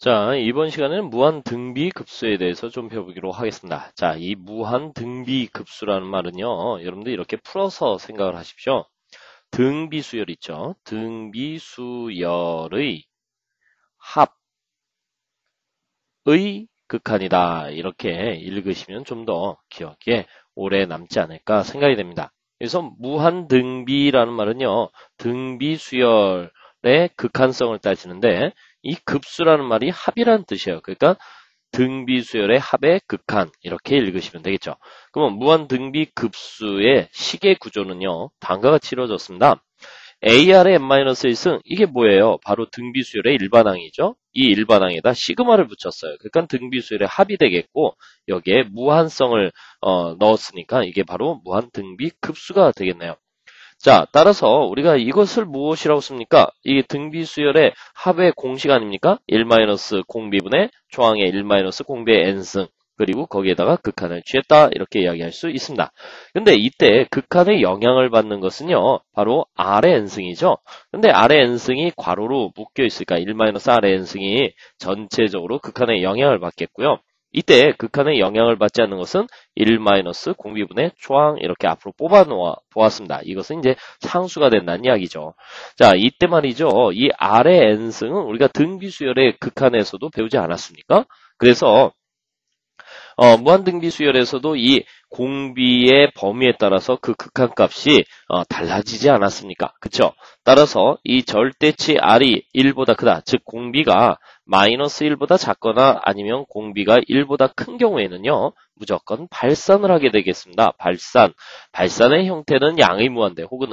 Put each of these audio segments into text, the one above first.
자, 이번 시간에는 무한등비급수에 대해서 좀 배워보기로 하겠습니다. 자, 이 무한등비급수라는 말은요, 여러분들 이렇게 풀어서 생각을 하십시오. 등비수열 있죠? 등비수열의 합의 극한이다. 이렇게 읽으시면 좀 더 기억에 오래 남지 않을까 생각이 됩니다. 그래서 무한등비라는 말은요, 등비수열의 극한성을 따지는데, 이 급수라는 말이 합이라는 뜻이에요. 그러니까 등비수열의 합의 극한 이렇게 읽으시면 되겠죠. 그러면 무한등비급수의 식의 구조는요. 다음과 같이 이루어졌습니다. AR의 n-1승 이게 뭐예요? 바로 등비수열의 일반항이죠. 이 일반항에다 시그마를 붙였어요. 그러니까 등비수열의 합이 되겠고 여기에 무한성을 넣었으니까 이게 바로 무한등비급수가 되겠네요. 자, 따라서 우리가 이것을 무엇이라고 씁니까? 이 등비수열의 합의 공식 아닙니까? 1-공비분의 초항의 1-공비의 n승 그리고 거기에다가 극한을 취했다 이렇게 이야기할 수 있습니다. 근데 이때 극한의 영향을 받는 것은요. 바로 R의 n승이죠. 근데 R의 n승이 괄호로 묶여 있으니까 1-R의 n승이 전체적으로 극한의 영향을 받겠고요. 이때 극한의 영향을 받지 않는 것은 1-공비분의 초항 이렇게 앞으로 뽑아 놓아 보았습니다. 이것은 이제 상수가 된다는 이야기죠. 자, 이때 말이죠. 이 R의 n승은 우리가 등비수열의 극한에서도 배우지 않았습니까? 그래서 무한등비수열에서도 이 공비의 범위에 따라서 그 극한값이 달라지지 않았습니까? 그쵸? 따라서 이 절대치 R이 1보다 크다. 즉 공비가 마이너스 1보다 작거나 아니면 공비가 1보다 큰 경우에는요. 무조건 발산을 하게 되겠습니다. 발산. 발산의 형태는 양의 무한대 혹은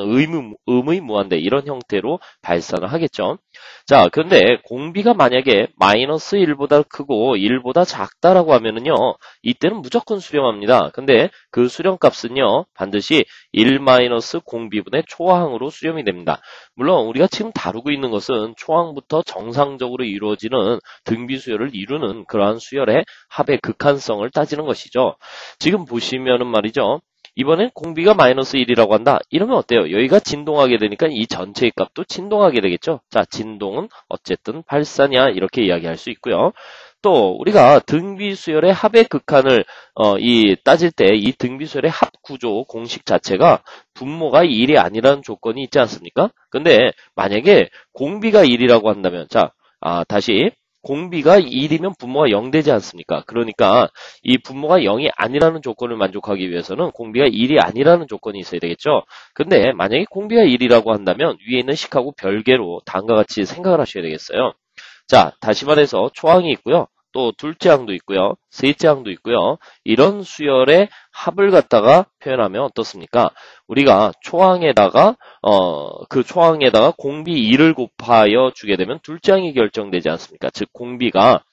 음의 무한대 이런 형태로 발산을 하겠죠. 자, 그런데 공비가 만약에 마이너스 1보다 크고 1보다 작다라고 하면은요. 이때는 무조건 수렴합니다. 근데 그 수렴값은요. 반드시 1-공비분의 초항으로 수렴이 됩니다. 물론 우리가 지금 다루고 있는 것은 초항부터 정상적으로 이루어지는 등비수열을 이루는 그러한 수열의 합의 극한성을 따지는 것이죠. 지금 보시면은 말이죠. 이번엔 공비가 마이너스 1이라고 한다. 이러면 어때요? 여기가 진동하게 되니까 이 전체의 값도 진동하게 되겠죠. 자, 진동은 어쨌든 발산이야 이렇게 이야기할 수 있고요. 또 우리가 등비수열의 합의 극한을 따질 때 이 등비수열의 합 구조 공식 자체가 분모가 1이 아니라는 조건이 있지 않습니까? 근데 만약에 공비가 1이라고 한다면 자, 다시 공비가 1이면 분모가 0 되지 않습니까? 그러니까 이 분모가 0이 아니라는 조건을 만족하기 위해서는 공비가 1이 아니라는 조건이 있어야 되겠죠? 근데 만약에 공비가 1이라고 한다면 위에 있는 식하고 별개로 다음과 같이 생각을 하셔야 되겠어요. 자, 다시 말해서 초항이 있고요. 또 둘째 항도 있고요. 셋째 항도 있고요. 이런 수열의 합을 갖다가 표현하면 어떻습니까? 우리가 초항에다가 그 초항에다가 공비 2를 곱하여 주게 되면 둘째 항이 결정되지 않습니까? 즉 공비가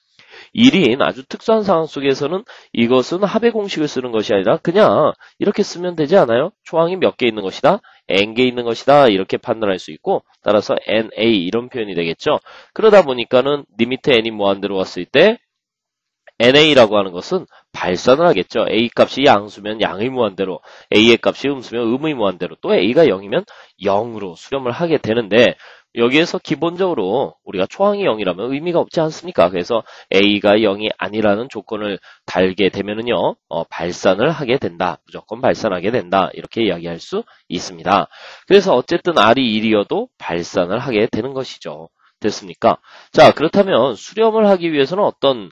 1인 아주 특수한 상황 속에서는 이것은 합의 공식을 쓰는 것이 아니라 그냥 이렇게 쓰면 되지 않아요? 초항이 몇 개 있는 것이다? n개 있는 것이다. 이렇게 판단할 수 있고 따라서 na 이런 표현이 되겠죠. 그러다 보니까는 리미트 n이 무한대로 왔을 때 na라고 하는 것은 발산을 하겠죠. a 값이 양수면 양의 무한대로, a의 값이 음수면 음의 무한대로, 또 a가 0이면 0으로 수렴을 하게 되는데 여기에서 기본적으로 우리가 초항이 0이라면 의미가 없지 않습니까? 그래서 a가 0이 아니라는 조건을 달게 되면은요, 발산을 하게 된다. 무조건 발산하게 된다. 이렇게 이야기할 수 있습니다. 그래서 어쨌든 r이 1이어도 발산을 하게 되는 것이죠. 됐습니까? 자, 그렇다면 수렴을 하기 위해서는 어떤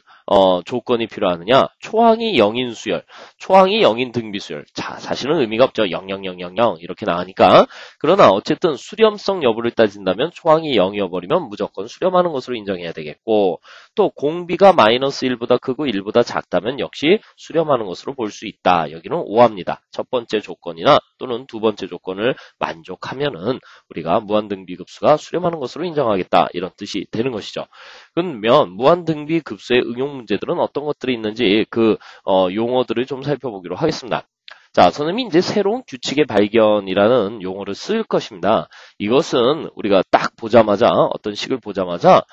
조건이 필요하느냐? 초항이 0인 수열, 초항이 0인 등비수열. 자, 사실은 의미가 없죠. 00000 이렇게 나가니까. 그러나 어쨌든 수렴성 여부를 따진다면 초항이 0이어버리면 무조건 수렴하는 것으로 인정해야 되겠고 또 공비가 마이너스 1보다 크고 1보다 작다면 역시 수렴하는 것으로 볼 수 있다. 여기는 오합니다. 첫 번째 조건이나 또는 두 번째 조건을 만족하면은 우리가 무한등비급수가 수렴하는 것으로 인정하겠다. 이런 뜻이 되는 것이죠. 그러면 무한등비급수의 응용 문제들은 어떤 것들이 있는지 그 용어들을 좀 살펴보기로 하겠습니다. 자, 선생님이 이제 새로운 규칙의 발견이라는 용어를 쓸 것입니다. 이것은 우리가 딱 보자마자 어떤 식을 보자마자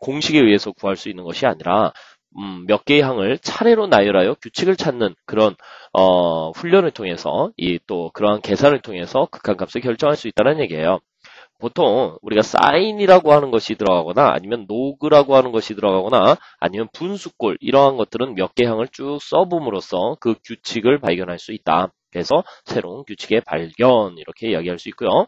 공식에 의해서 구할 수 있는 것이 아니라 몇 개의 항을 차례로 나열하여 규칙을 찾는 그런 훈련을 통해서 또 그러한 계산을 통해서 극한값을 결정할 수 있다는 얘기예요. 보통 우리가 사인이라고 하는 것이 들어가거나 아니면 로그라고 하는 것이 들어가거나 아니면 분수꼴 이러한 것들은 몇 개 항을 쭉 써봄으로써 그 규칙을 발견할 수 있다. 그래서 새로운 규칙의 발견 이렇게 이야기할 수 있고요.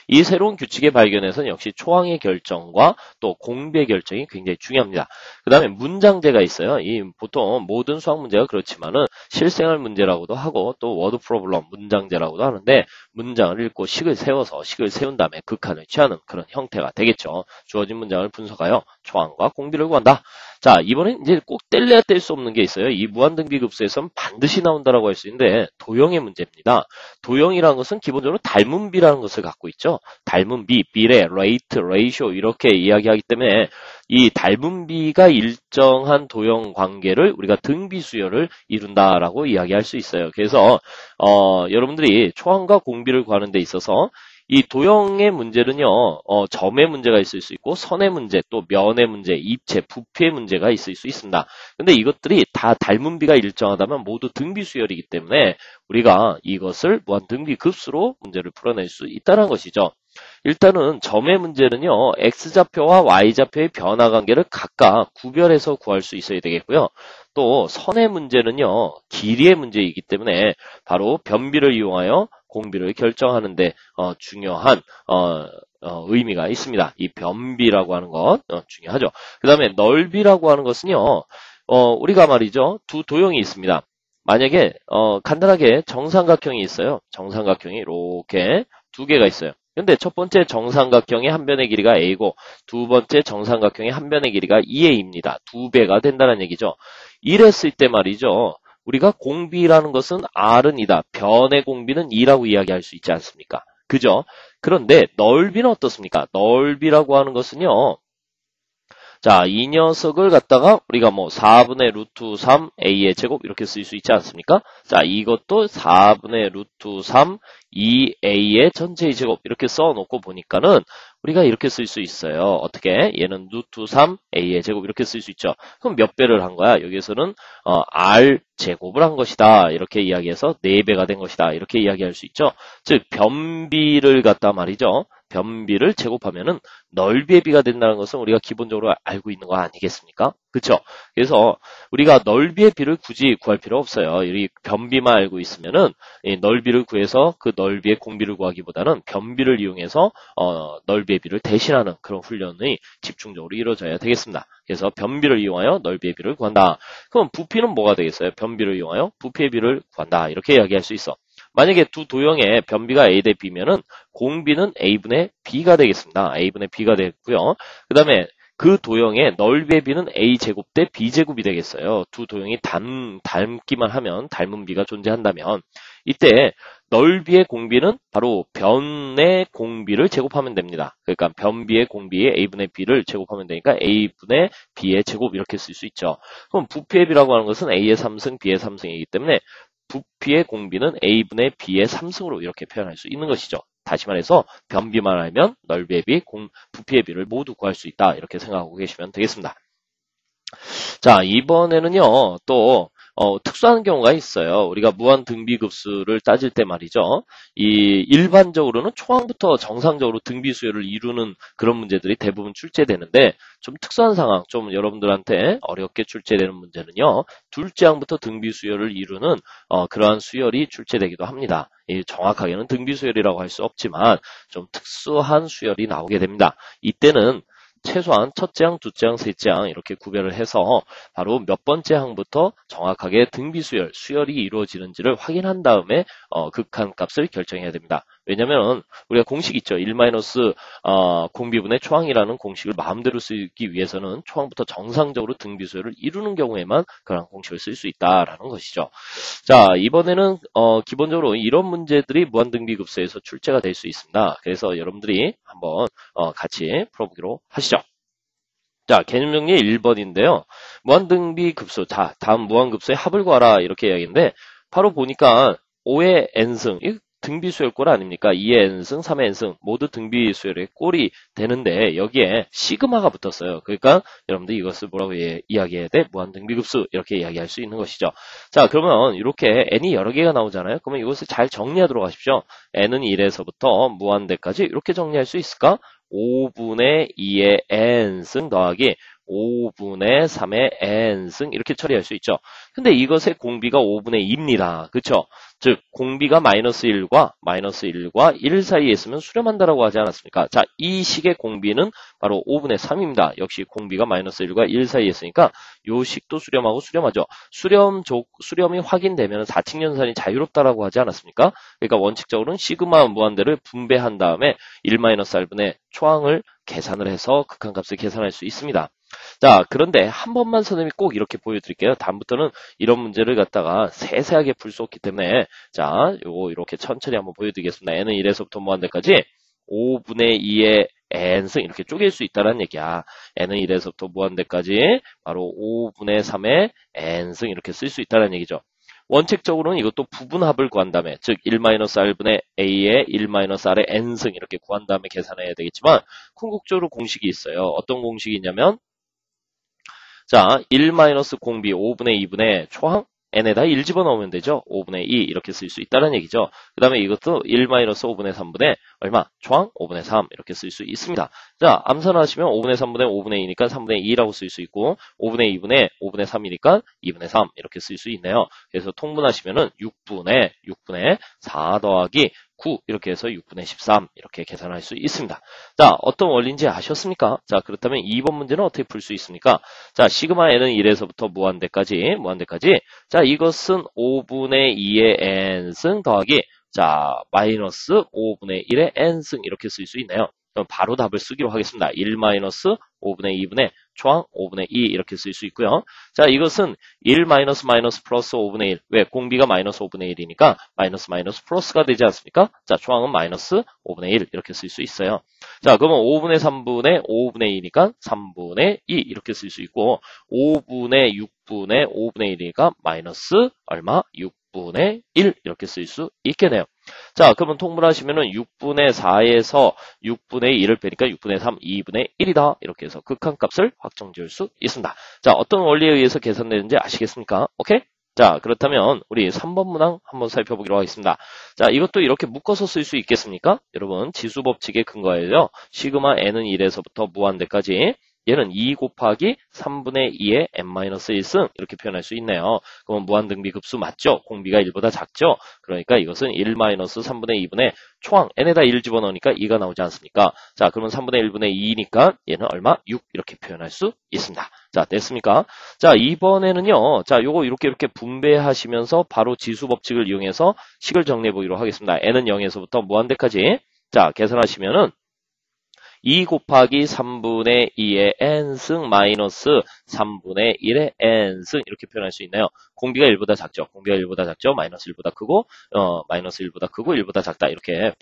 이 새로운 규칙의 발견에서는 역시 초항의 결정과 또 공비의 결정이 굉장히 중요합니다. 그 다음에 문장제가 있어요. 이 보통 모든 수학 문제가 그렇지만은 실생활 문제라고도 하고 또 워드 프로블럼 문장제라고도 하는데 문장을 읽고 식을 세워서 식을 세운 다음에 극한을 취하는 그런 형태가 되겠죠. 주어진 문장을 분석하여 초항과 공비를 구한다. 자, 이번엔 이제 꼭 뗄래야 뗄 수 없는 게 있어요. 이 무한등비급수에서는 반드시 나온다라고 할 수 있는데 도형의 문제입니다. 도형이라는 것은 기본적으로 닮은 비라는 것을 갖고 있죠. 닮은 비, 비례, 레이트, 레이쇼 이렇게 이야기하기 때문에 이 닮은 비가 일정한 도형 관계를 우리가 등비수열을 이룬다라고 이야기할 수 있어요. 그래서 여러분들이 초항과 공비를 구하는 데 있어서 이 도형의 문제는요, 점의 문제가 있을 수 있고, 선의 문제, 또 면의 문제, 입체, 부피의 문제가 있을 수 있습니다. 근데 이것들이 다 닮은 비가 일정하다면 모두 등비 수열이기 때문에 우리가 이것을 무한 등비 급수로 문제를 풀어낼 수 있다는 것이죠. 일단은 점의 문제는요, X좌표와 Y좌표의 변화 관계를 각각 구별해서 구할 수 있어야 되겠고요. 또 선의 문제는요, 길이의 문제이기 때문에 바로 변비를 이용하여 공비를 결정하는데 중요한 의미가 있습니다. 이 변비라고 하는 것 중요하죠. 그 다음에 넓이라고 하는 것은요, 우리가 말이죠, 두 도형이 있습니다. 만약에 간단하게 정삼각형이 있어요. 정삼각형이 이렇게 두 개가 있어요. 근데 첫 번째 정삼각형의 한 변의 길이가 A고 두 번째 정삼각형의 한 변의 길이가 2A입니다. 두 배가 된다는 얘기죠. 이랬을 때 말이죠. 우리가 공비라는 것은 R은 2다. 변의 공비는 2라고 이야기할 수 있지 않습니까? 그죠? 그런데 넓이는 어떻습니까? 넓이라고 하는 것은요. 자, 이 녀석을 갖다가 우리가 뭐 4분의 루트 3 a의 제곱 이렇게 쓸 수 있지 않습니까? 자, 이것도 4분의 루트 3 2a의 전체의 제곱 이렇게 써놓고 보니까는 우리가 이렇게 쓸 수 있어요. 어떻게? 얘는 루트 3 a의 제곱 이렇게 쓸 수 있죠. 그럼 몇 배를 한 거야? 여기에서는 r 제곱을 한 것이다. 이렇게 이야기해서 4배가 된 것이다. 이렇게 이야기할 수 있죠. 즉 변비를 갖다 말이죠. 변비를 제곱하면은 넓이의 비가 된다는 것은 우리가 기본적으로 알고 있는 거 아니겠습니까? 그렇죠? 그래서 우리가 넓이의 비를 굳이 구할 필요 없어요. 이 변비만 알고 있으면은 이 넓이를 구해서 그 넓이의 공비를 구하기보다는 변비를 이용해서 넓이의 비를 대신하는 그런 훈련이 집중적으로 이루어져야 되겠습니다. 그래서 변비를 이용하여 넓이의 비를 구한다. 그럼 부피는 뭐가 되겠어요? 변비를 이용하여 부피의 비를 구한다. 이렇게 이야기할 수 있어. 만약에 두 도형의 변비가 A 대 B면은 공비는 A분의 B가 되겠습니다. A분의 B가 되겠고요. 그 다음에 그 도형의 넓이의 B는 A제곱 대 B제곱이 되겠어요. 두 도형이 닮기만 하면, 닮은 비가 존재한다면, 이때 넓이의 공비는 바로 변의 공비를 제곱하면 됩니다. 그러니까 변비의 공비에 A분의 B를 제곱하면 되니까 A분의 B의 제곱 이렇게 쓸 수 있죠. 그럼 부피의 비라고 하는 것은 A의 3승, B의 3승이기 때문에 부피의 공비는 A분의 B의 3승으로 이렇게 표현할 수 있는 것이죠. 다시 말해서 변비만 알면 넓이의 비, 부피의 비를 모두 구할 수 있다. 이렇게 생각하고 계시면 되겠습니다. 자, 이번에는요. 또 특수한 경우가 있어요. 우리가 무한 등비급수를 따질 때 말이죠. 이 일반적으로는 초항부터 정상적으로 등비수열을 이루는 그런 문제들이 대부분 출제되는데 좀 특수한 상황, 좀 여러분들한테 어렵게 출제되는 문제는요. 둘째 항부터 등비수열을 이루는 그러한 수열이 출제되기도 합니다. 정확하게는 등비수열이라고 할 수 없지만 좀 특수한 수열이 나오게 됩니다. 이때는 최소한 첫째 항, 둘째 항, 셋째 항 이렇게 구별을 해서 바로 몇 번째 항부터 정확하게 등비수열, 수열이 이루어지는지를 확인한 다음에 극한값을 결정해야 됩니다. 왜냐면 우리가 공식 있죠. 1 공비분의 초항이라는 공식을 마음대로 쓰기 위해서는 초항부터 정상적으로 등비수열을 이루는 경우에만 그런 공식을 쓸 수 있다라는 것이죠. 자, 이번에는 기본적으로 이런 문제들이 무한등비급수에서 출제가 될 수 있습니다. 그래서 여러분들이 한번 같이 풀어보기로 하시죠. 자, 개념 정리 1번인데요. 무한등비급수. 자, 다음 무한급수의 합을 구하라. 이렇게 이야기인데, 바로 보니까 5의 n승. 등비수열 꼴 아닙니까? 2의 n승, 3의 n승 모두 등비수열의 꼴이 되는데 여기에 시그마가 붙었어요. 그러니까 여러분들 이것을 뭐라고 이야기해야 돼? 무한등비급수 이렇게 이야기할 수 있는 것이죠. 자, 그러면 이렇게 n이 여러 개가 나오잖아요. 그러면 이것을 잘 정리하도록 하십시오. n은 1에서부터 무한대까지 이렇게 정리할 수 있을까? 5분의 2의 n승 더하기 5분의 3의 n승 이렇게 처리할 수 있죠. 근데 이것의 공비가 5분의 2입니다. 그쵸? 즉 공비가 마이너스 1과 1 사이에 있으면 수렴한다라고 하지 않았습니까? 자, 이 식의 공비는 바로 5분의 3입니다. 역시 공비가 마이너스 1과 1 사이에 있으니까 요 식도 수렴하고 수렴하죠. 수렴이 확인되면 4칙 연산이 자유롭다라고 하지 않았습니까? 그러니까 원칙적으로는 시그마 무한대를 분배한 다음에 1-r분의 초항을 계산을 해서 극한값을 계산할 수 있습니다. 자, 그런데 한 번만 선생님이 꼭 이렇게 보여드릴게요. 다음부터는 이런 문제를 갖다가 세세하게 풀 수 없기 때문에 자, 요거 이렇게 천천히 한번 보여드리겠습니다. n은 1에서부터 무한대까지 5분의 2의 n승 이렇게 쪼갤 수 있다는 얘기야. n은 1에서부터 무한대까지 바로 5분의 3의 n승 이렇게 쓸 수 있다는 얘기죠. 원칙적으로는 이것도 부분합을 구한 다음에 즉 1-r분의 a의 1-r의 n승 이렇게 구한 다음에 계산해야 되겠지만 궁극적으로 공식이 있어요. 어떤 공식이 있냐면 자, 1-공비 5분의 2분의 초항 n에다 1 집어넣으면 되죠. 5분의 2 이렇게 쓸 수 있다는 얘기죠. 그 다음에 이것도 1-5분의 3분의 얼마? 초항 5분의 3 이렇게 쓸 수 있습니다. 자, 암산하시면 5분의 3분의 5분의 2니까 3분의 2라고 쓸 수 있고 5분의 2분의 5분의 3이니까 2분의 3 이렇게 쓸 수 있네요. 그래서 통분하시면은 6분의 4 더하기 9 이렇게 해서 6분의 13 이렇게 계산할 수 있습니다. 자, 어떤 원리인지 아셨습니까? 자, 그렇다면 2번 문제는 어떻게 풀 수 있습니까? 자, 시그마 n은 1에서부터 무한대까지 자, 이것은 5분의 2의 n승 더하기 자, 마이너스 5분의 1의 n승 이렇게 쓸 수 있네요. 그럼 바로 답을 쓰기로 하겠습니다. 1-5분의 2분의 초항 5분의 2 이렇게 쓸 수 있고요. 자, 이것은 1 마이너스 플러스 5분의 1. 왜? 공비가 마이너스 5분의 1이니까 마이너스 플러스가 되지 않습니까? 자, 초항은 마이너스 5분의 1 이렇게 쓸 수 있어요. 자, 그러면 5분의 3분의 5분의 2니까 3분의 2 이렇게 쓸 수 있고 5분의 6분의 5분의 1이니까 마이너스 얼마? 6분의 1 이렇게 쓸 수 있겠네요. 자, 그러면 통분하시면은 6분의 4에서 6분의 2를 빼니까 6분의 3, 2분의 1이다. 이렇게 해서 극한값을 확정 지을 수 있습니다. 자, 어떤 원리에 의해서 계산되는지 아시겠습니까? 오케이? 자, 그렇다면 우리 3번 문항 한번 살펴보기로 하겠습니다. 자, 이것도 이렇게 묶어서 쓸 수 있겠습니까? 여러분, 지수법칙에 근거해요. 시그마 n은 1에서부터 무한대까지 얘는 2 곱하기 3분의 2의 n-1승 이렇게 표현할 수 있네요. 그럼 무한등비급수 맞죠? 공비가 1보다 작죠? 그러니까 이것은 1-3분의 2분의 초항 n에다 1 집어넣으니까 2가 나오지 않습니까? 자, 그러면 3분의 1분의 2니까 얘는 얼마? 6 이렇게 표현할 수 있습니다. 자, 됐습니까? 자, 이번에는요. 자, 요거 이렇게 분배하시면서 바로 지수법칙을 이용해서 식을 정리해 보기로 하겠습니다. n은 0에서부터 무한대까지 자, 계산하시면은 2 곱하기 3분의 2의 n승 마이너스 3분의 1의 n승 이렇게 표현할 수 있나요? 공비가 1보다 작죠. 공비가 1보다 작죠. 마이너스 1보다 크고 마이너스 1보다 크고 1보다 작다. 이렇게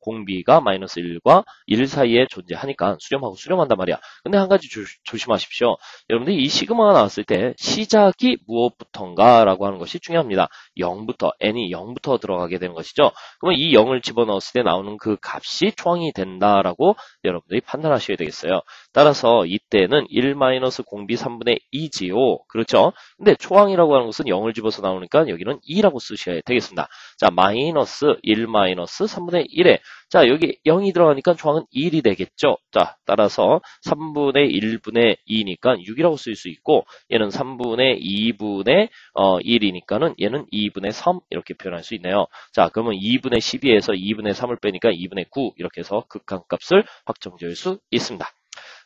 공비가 마이너스 1과 1 사이에 존재하니까 수렴하고 수렴한단 말이야. 근데 한 가지 조심하십시오. 여러분들 이 시그마가 나왔을 때 시작이 무엇부터인가 라고 하는 것이 중요합니다. 0부터 n이 0부터 들어가게 되는 것이죠. 그러면 이 0을 집어넣었을 때 나오는 그 값이 초항이 된다라고 여러분들이 판단하셔야 되겠어요. 따라서 이때는 1-공비 3분의 2지요. 그렇죠? 근데 초항이라고 하는 것은 0을 집어서 나오니까 여기는 2라고 쓰셔야 되겠습니다. 자, 마이너스 1-3분의 1에 자, 여기 0이 들어가니까 초항은 1이 되겠죠. 자, 따라서 3분의 1분의 2니까 6이라고 쓸 수 있고 얘는 3분의 2분의 1이니까는 얘는 2분의 3 이렇게 표현할 수 있네요. 자, 그러면 2분의 12에서 2분의 3을 빼니까 2분의 9 이렇게 해서 극한값을 확정 지을 수 있습니다.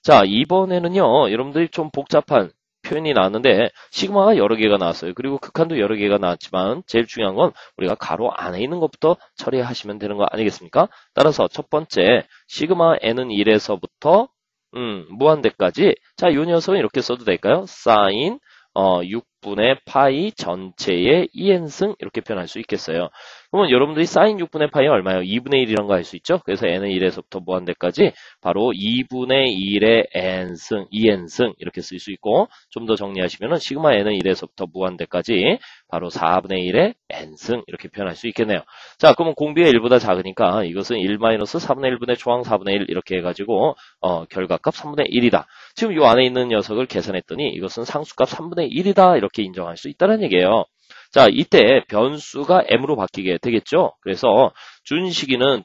자, 이번에는요. 여러분들이 좀 복잡한 표현이 나왔는데 시그마가 여러 개가 나왔어요. 그리고 극한도 여러 개가 나왔지만 제일 중요한 건 우리가 가로 안에 있는 것부터 처리하시면 되는 거 아니겠습니까? 따라서 첫 번째 시그마 n은 1에서부터 무한대까지 자, 이 녀석은 이렇게 써도 될까요? 사인 6 6분의 파이 전체의 2n승 이렇게 표현할 수 있겠어요. 그러면 여러분들이 사인 6분의 파이가 얼마예요? 2분의 1이란 거 알 수 있죠? 그래서 n은 1에서부터 무한대까지 바로 2분의 1의 n승, 2n승 이렇게 쓸 수 있고 좀 더 정리하시면은 시그마 n은 1에서부터 무한대까지 바로 4분의 1의 n승 이렇게 표현할 수 있겠네요. 자, 그러면 공비가 1보다 작으니까 이것은 1-4분의 1분의 초항 4분의 1 이렇게 해가지고 결과값 3분의 1이다. 지금 이 안에 있는 녀석을 계산했더니 이것은 상수값 3분의 1이다 이렇게 인정할 수 있다는 얘기예요. 자, 이때 변수가 m으로 바뀌게 되겠죠. 그래서 준식이는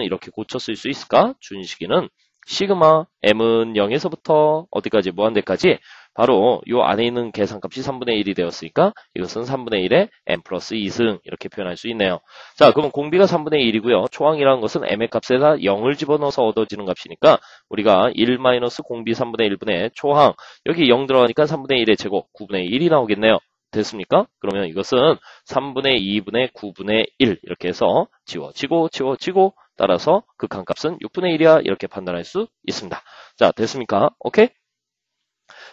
이렇게 고쳐 쓸 수 있을까? 준식이는 시그마 m은 0에서부터 어디까지 무한대까지 바로 이 안에 있는 계산값이 3분의 1이 되었으니까 이것은 3분의 1의 m 플러스 2승 이렇게 표현할 수 있네요. 자, 그러면 공비가 3분의 1이고요. 초항이라는 것은 m의 값에다 0을 집어넣어서 얻어지는 값이니까 우리가 1 마이너스 공비 3분의 1분의 초항 여기 0 들어가니까 3분의 1의 제곱 9분의 1이 나오겠네요. 됐습니까? 그러면 이것은 3분의 2분의 9분의 1 이렇게 해서 지워지고 따라서 극한값은 6분의 1이야 이렇게 판단할 수 있습니다. 자, 됐습니까? 오케이?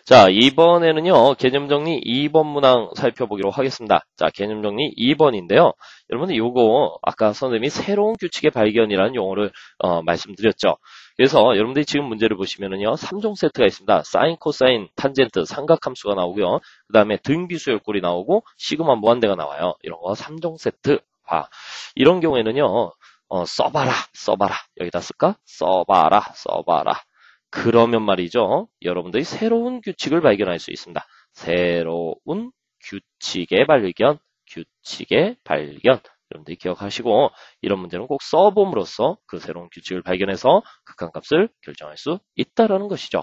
자, 이번에는요, 개념 정리 2번 문항 살펴보기로 하겠습니다. 자, 개념 정리 2번인데요. 여러분들 요거 아까 선생님이 새로운 규칙의 발견이라는 용어를 말씀드렸죠. 그래서 여러분들이 지금 문제를 보시면은요, 3종 세트가 있습니다. 사인, 코사인, 탄젠트, 삼각함수가 나오고요. 그 다음에 등비수열꼴이 나오고 시그마 무한대가 나와요. 이런 거 3종 세트. 이런 경우에는요, 써봐라. 여기다 쓸까? 써봐라. 그러면 말이죠. 여러분들이 새로운 규칙을 발견할 수 있습니다. 새로운 규칙의 발견. 여러분들이 기억하시고 이런 문제는 꼭 써봄으로써 그 새로운 규칙을 발견해서 극한값을 결정할 수 있다는 것이죠.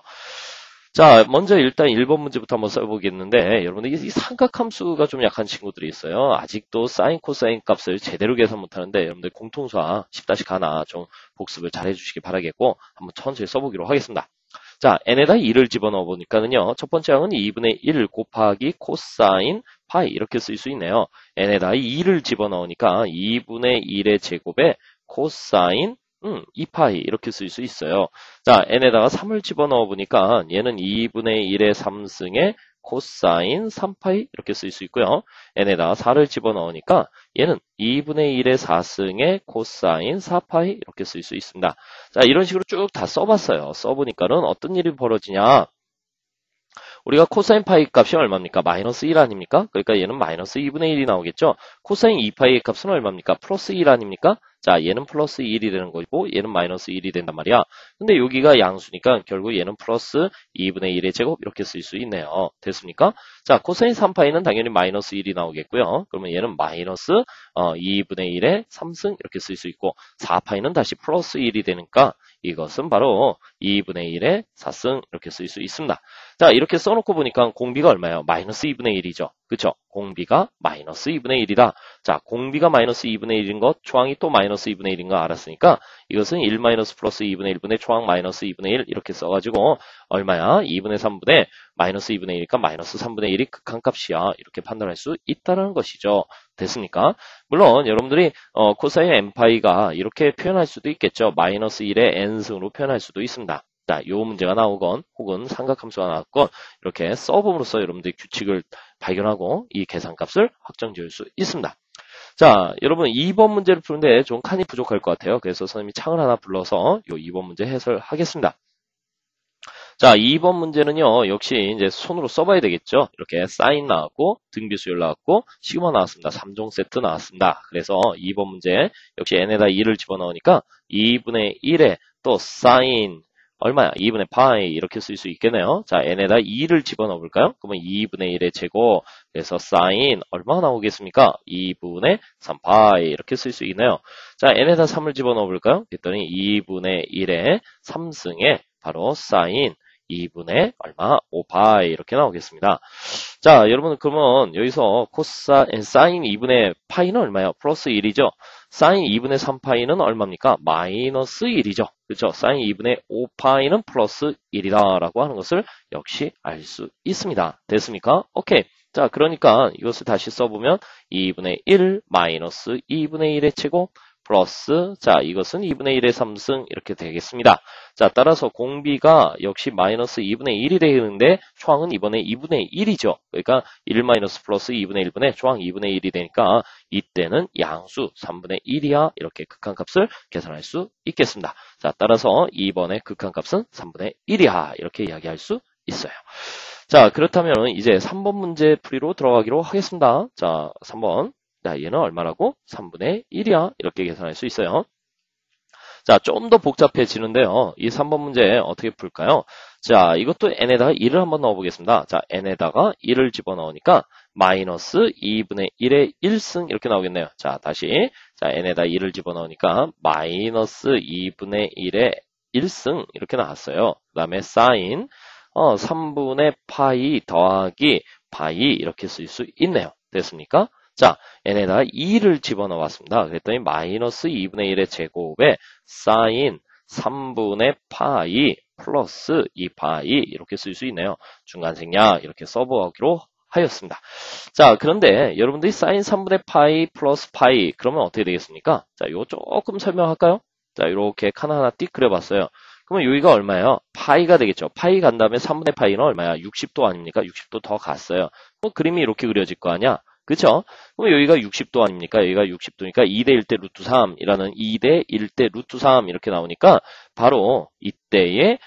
자, 먼저 일단 1번 문제부터 한번 써보겠는데 여러분들 이 삼각함수가 좀 약한 친구들이 있어요. 아직도 사인, 코사인 값을 제대로 계산 못하는데 여러분들 공통수학 10-가나 좀 복습을 잘 해주시기 바라겠고 한번 천천히 써보기로 하겠습니다. 자, n에다 2를 집어넣어 보니까는요. 첫 번째 항은 2분의 1 곱하기 코사인 파이 이렇게 쓸 수 있네요. n에다 2를 집어넣으니까 2분의 1의 제곱에 코사인 2파이 이렇게 쓸 수 있어요. 자, n에다가 3을 집어넣어 보니까 얘는 2분의 1의 3승에 코사인 3파이 이렇게 쓸 수 있고요. n에다가 4를 집어넣으니까 얘는 2분의 1의 4승에 코사인 4파이 이렇게 쓸 수 있습니다. 자, 이런 식으로 쭉 다 써봤어요. 써보니까는 어떤 일이 벌어지냐. 우리가 코사인 파이 값이 얼마입니까? 마이너스 1 아닙니까? 그러니까 얘는 마이너스 2분의 1이 나오겠죠? 코사인 2파이의 값은 얼마입니까? 플러스 1 아닙니까? 자, 얘는 플러스 1이 되는 거고 얘는 마이너스 1이 된단 말이야. 근데 여기가 양수니까 결국 얘는 플러스 2분의 1의 제곱 이렇게 쓸 수 있네요. 됐습니까? 자, 코사인 3파이는 당연히 마이너스 1이 나오겠고요. 그러면 얘는 마이너스 2분의 1의 3승 이렇게 쓸 수 있고 4파이는 다시 플러스 1이 되니까 이것은 바로 2분의 1의 4승 이렇게 쓸 수 있습니다. 자, 이렇게 써놓고 보니까 공비가 얼마예요? 마이너스 2분의 1이죠. 그쵸? 공비가 마이너스 2분의 1이다. 자, 공비가 마이너스 2분의 1인 것, 초항이 또 마이너스 2분의 1인 거 알았으니까 이것은 1 마이너스 플러스 2분의 1분의 초항 마이너스 2분의 1 이렇게 써가지고 얼마야? 2분의 3분의 마이너스 2분의 1이니까 마이너스 3분의 1이 극한값이야. 이렇게 판단할 수 있다는 것이죠. 됐습니까? 물론 여러분들이 코사인 n파이가 이렇게 표현할 수도 있겠죠. 마이너스 1의 n승으로 표현할 수도 있습니다. 자, 요 문제가 나오건 혹은 삼각함수가 나왔건 이렇게 써봄으로써 여러분들이 규칙을 발견하고 이 계산값을 확정 지을 수 있습니다. 자, 여러분 2번 문제를 푸는데 좀 칸이 부족할 것 같아요. 그래서 선생님이 창을 하나 불러서 요 2번 문제 해설하겠습니다. 자, 2번 문제는요, 역시 이제 손으로 써봐야 되겠죠. 이렇게 사인 나왔고, 등비수열 나왔고, 시그마 나왔습니다. 3종 세트 나왔습니다. 그래서 2번 문제, 역시 n에다 2를 집어넣으니까 2분의 1에 또 사인, 얼마야? 2분의 파이 이렇게 쓸 수 있겠네요. 자, n에다 2를 집어넣어 볼까요? 그러면 2분의 1의 제곱, 그래서 사인 얼마가 나오겠습니까? 2분의 3파이 이렇게 쓸 수 있네요. 자, n에다 3을 집어넣어 볼까요? 그랬더니 2분의 1의 3승에 바로 사인 2분의 얼마? 5파이 이렇게 나오겠습니다. 자, 여러분 그러면 여기서 사인 2분의 파이는 얼마예요? 플러스 1이죠. 사인 2분의 3파이는 얼마입니까? 마이너스 1이죠. 그렇죠? 사인 2분의 5파이는 플러스 1이다 라고 하는 것을 역시 알 수 있습니다. 됐습니까? 오케이. 자, 그러니까 이것을 다시 써보면 2분의 1 마이너스 2분의 1의 제곱 플러스, 자, 이것은 2분의 1의 3승 이렇게 되겠습니다. 자, 따라서 공비가 역시 마이너스 2분의 1이 되는데 초항은 이번에 2분의 1이죠. 그러니까 1 마이너스 플러스 2분의 1분의 초항 2분의 1이 되니까 이때는 양수 3분의 1이야 이렇게 극한값을 계산할 수 있겠습니다. 자, 따라서 2번의 극한값은 3분의 1이야 이렇게 이야기할 수 있어요. 자, 그렇다면 이제 3번 문제 풀이로 들어가기로 하겠습니다. 자, 3번. 자, 얘는 얼마라고? 3분의 1이야. 이렇게 계산할 수 있어요. 자, 좀 더 복잡해지는데요. 이 3번 문제 어떻게 풀까요? 자, 이것도 n에다가 1을 한번 넣어보겠습니다. 자, n에다가 1을 집어넣으니까 마이너스 2분의 1의 1승 이렇게 나오겠네요. 자, 다시. 자, n에다 1을 집어넣으니까 마이너스 2분의 1의 1승 이렇게 나왔어요. 그 다음에 사인 3분의 파이 더하기 파이 이렇게 쓸 수 있네요. 됐습니까? 자, n에다가 2를 집어넣었습니다. 그랬더니 마이너스 2분의 1의 제곱에 사인 3분의 파이 플러스 2파이 이렇게 쓸 수 있네요. 중간생략 이렇게 써보기로 하였습니다. 자, 그런데 여러분들이 사인 3분의 파이 플러스 파이 그러면 어떻게 되겠습니까? 자, 이거 조금 설명할까요? 자, 이렇게 하나하나 띡 그려봤어요. 그러면 여기가 얼마예요? 파이가 되겠죠. 파이 간 다음에 3분의 파이는 얼마야? 60도 아닙니까? 60도 더 갔어요. 그림이 이렇게 그려질 거 아니야? 그쵸? 그럼 여기가 60도 아닙니까? 여기가 60도니까 2대 1대 루트 3이라는 2대 1대 루트 3 이렇게 나오니까 바로 이때의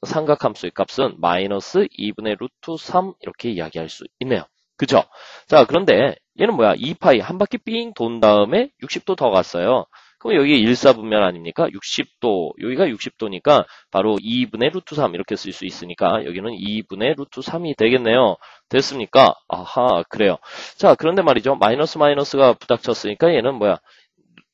삼각함수의 값은 마이너스 2분의 루트 3 이렇게 이야기할 수 있네요. 그쵸? 자, 그런데 얘는 뭐야? 2파이 한 바퀴 삥 돈 다음에 60도 더 갔어요. 그럼 여기 일사분면 아닙니까? 60도, 여기가 60도니까 바로 2분의 루트 3 이렇게 쓸 수 있으니까 여기는 2분의 루트 3이 되겠네요. 됐습니까? 아하, 그래요. 자, 그런데 말이죠. 마이너스 마이너스가 부닥쳤으니까 얘는 뭐야?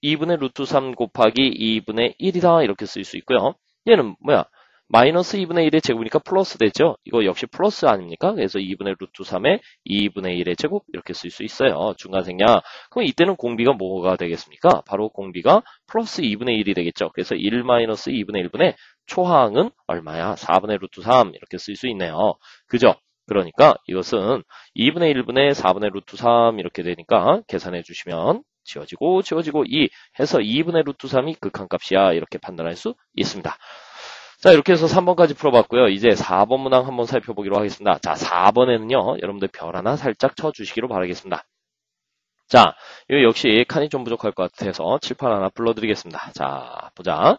2분의 루트 3 곱하기 2분의 1이다 이렇게 쓸 수 있고요. 얘는 뭐야? 마이너스 2분의 1의 제곱이니까 플러스 되죠? 이거 역시 플러스 아닙니까? 그래서 2분의 루트 3의 2분의 1의 제곱 이렇게 쓸 수 있어요. 중간생략. 그럼 이때는 공비가 뭐가 되겠습니까? 바로 공비가 플러스 2분의 1이 되겠죠. 그래서 1 마이너스 2분의 1분의 초항은 얼마야? 4분의 루트 3 이렇게 쓸 수 있네요. 그죠? 그러니까 이것은 2분의 1분의 4분의 루트 3 이렇게 되니까 계산해 주시면 지워지고 2 해서 2분의 루트 3이 극한값이야 이렇게 판단할 수 있습니다. 자, 이렇게 해서 3번까지 풀어봤고요. 이제 4번 문항 한번 살펴보기로 하겠습니다. 자, 4번에는요. 여러분들 별 하나 살짝 쳐주시기로 바라겠습니다. 자, 이거 역시 칸이 좀 부족할 것 같아서 칠판 하나 불러드리겠습니다. 자, 보자.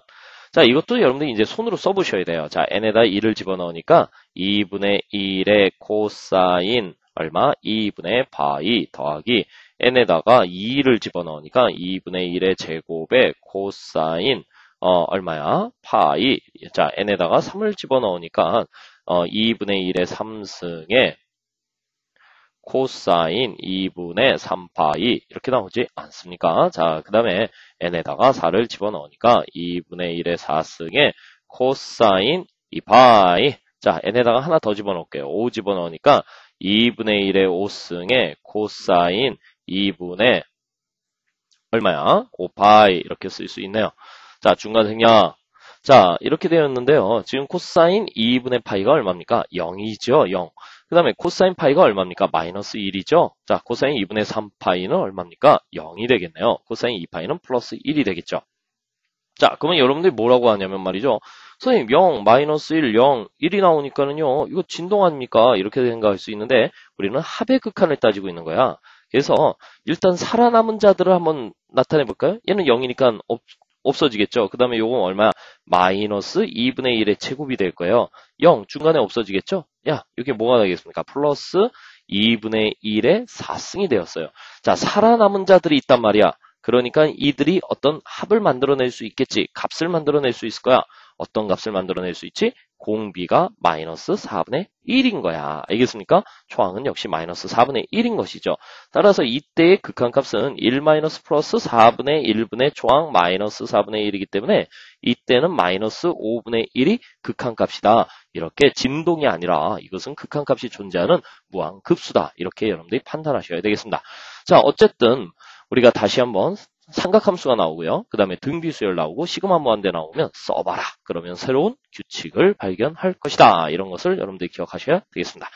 자, 이것도 여러분들이 이제 손으로 써보셔야 돼요. 자, n에다 2를 집어넣으니까 2분의 1의 코사인 얼마? 2분의 파이 더하기 n에다가 2를 집어넣으니까 2분의 1의 제곱에 코사인 얼마야? 파이. 자, n에다가 3을 집어넣으니까 2분의 1의 3승에 코사인 2분의 3파이 이렇게 나오지 않습니까? 자, 그 다음에 n에다가 4를 집어넣으니까 2분의 1의 4승에 코사인 2파이. 자, n에다가 하나 더 집어넣을게요. 5 집어넣으니까 2분의 1의 5승에 코사인 2분의 얼마야? 5파이 이렇게 쓸 수 있네요. 자, 중간생략. 자, 이렇게 되었는데요. 지금 코사인 2분의 파이가 얼마입니까? 0이죠, 0. 그 다음에 코사인 파이가 얼마입니까? 마이너스 1이죠. 자, 코사인 2분의 3파이는 얼마입니까? 0이 되겠네요. 코사인 2파이는 플러스 1이 되겠죠. 자, 그러면 여러분들이 뭐라고 하냐면 말이죠. 선생님, 0, 마이너스 1, 0, 1이 나오니까는요. 이거 진동 아닙니까? 이렇게 생각할 수 있는데 우리는 합의 극한을 따지고 있는 거야. 그래서 일단 살아남은 자들을 한번 나타내 볼까요? 얘는 0이니까 없어지겠죠. 그 다음에 요건 얼마야? 마이너스 2분의 1의 제곱이 될 거예요. 0 중간에 없어지겠죠? 야, 이게 뭐가 되겠습니까? 플러스 2분의 1의 4승이 되었어요. 자, 살아남은 자들이 있단 말이야. 그러니까 이들이 어떤 합을 만들어낼 수 있겠지. 값을 만들어낼 수 있을 거야. 어떤 값을 만들어낼 수 있지? 공비가 마이너스 4분의 1인 거야. 알겠습니까? 초항은 역시 마이너스 4분의 1인 것이죠. 따라서 이때의 극한값은 1 마이너스 플러스 4분의 1분의 초항 마이너스 4분의 1이기 때문에 이때는 마이너스 5분의 1이 극한값이다. 이렇게 진동이 아니라 이것은 극한값이 존재하는 무한급수다. 이렇게 여러분들이 판단하셔야 되겠습니다. 자, 어쨌든 우리가 다시 한번 삼각함수가 나오고요. 그 다음에 등비수열 나오고 시그마 무한대 나오면 써봐라. 그러면 새로운 규칙을 발견할 것이다. 이런 것을 여러분들이 기억하셔야 되겠습니다.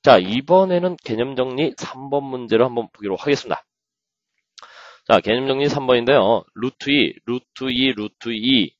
자, 이번에는 개념 정리 3번 문제를 한번 보기로 하겠습니다. 자, 개념 정리 3번인데요. 루트 2, 루트 2, 루트 2,